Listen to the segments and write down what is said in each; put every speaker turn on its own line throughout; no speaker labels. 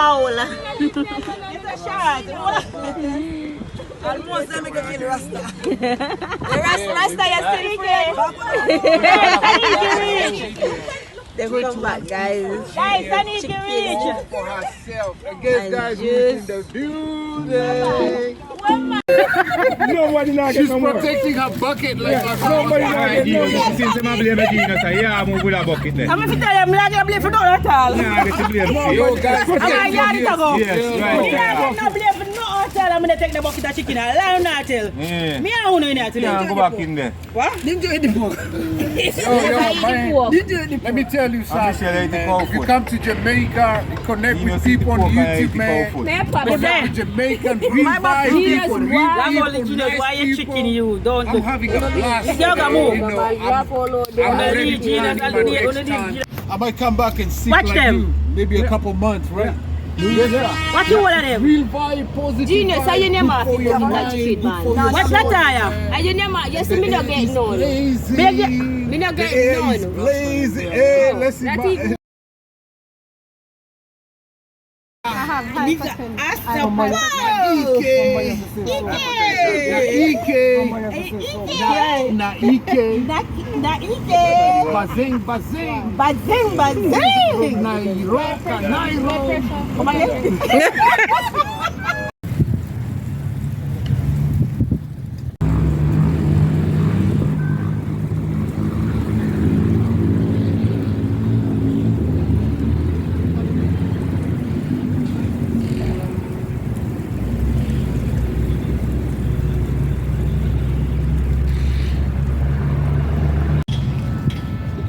foul.
It's a shot.
Almost let me go kill Rasta.
Rasta, you're still here.
They come back, guys.
Guys, I need to reach.
For herself. And guess guys who's in the building.
Nobody not
She's
get no
protecting her bucket like
Nobody not get no more. Since I'm blame Medina, say yeah, move with a bucket there.
I'm going to tell them, I'm going to blame for not at all.
Nah, this is blame.
Yo guys,
I'm going to yard it ago.
Yes, right.
I'm not blame for not at all. I'm going to take the bucket of chicken. I'm not tell.
Yeah.
Me I want to know today.
Yeah, go back in there.
What?
Didn't you eat the pork?
yo, man. Let me tell you something, man. If you come to Jamaica, you connect with people on YouTube, man. Connect with Jamaican, real vibe people, real
I'm
people,
going to know why you're
nice
tricking
people.
you. Don't
I'm having a blast.
You gotta move.
You know, I'm ready to plan my next time. I might come back and see
Watch
like
them.
you. Maybe a couple months, right? Yeah.
What you want of them?
Real vibe, positive
Genius,
vibe,
how you name
good
her?
for your
That
mind,
street,
good
man.
for your
What's
soul,
that tire?
man.
And you name her, you see me not get none.
Lazy.
Me not
The
get
air is
none.
lazy. Hey, let's see.
That
my-
is-
Bazing, bazing.
Bazing, bazing.
Nairoka, Nairobi.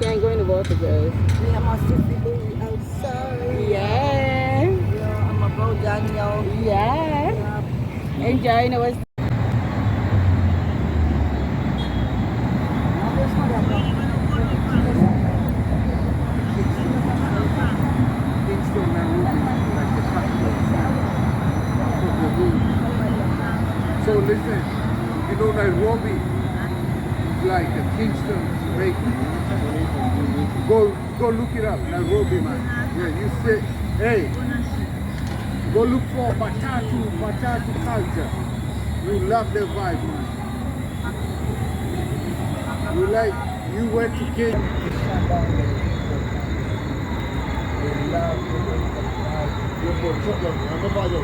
Can't go in the water, guys.
We have my sister outside.
Yeah.
Yeah, I'm a bro Daniel.
Yeah. Enjoying our
Kingston, Nairobi, like the capital of the world. So listen, you know Nairobi is like a Kingston, Jamaica. Go look it up, Nairobi, man. Yeah, you say, hey, go look for Batatu culture. You love the vibe, man. You went to Kenya. Yo, por chocolate, no me fallo.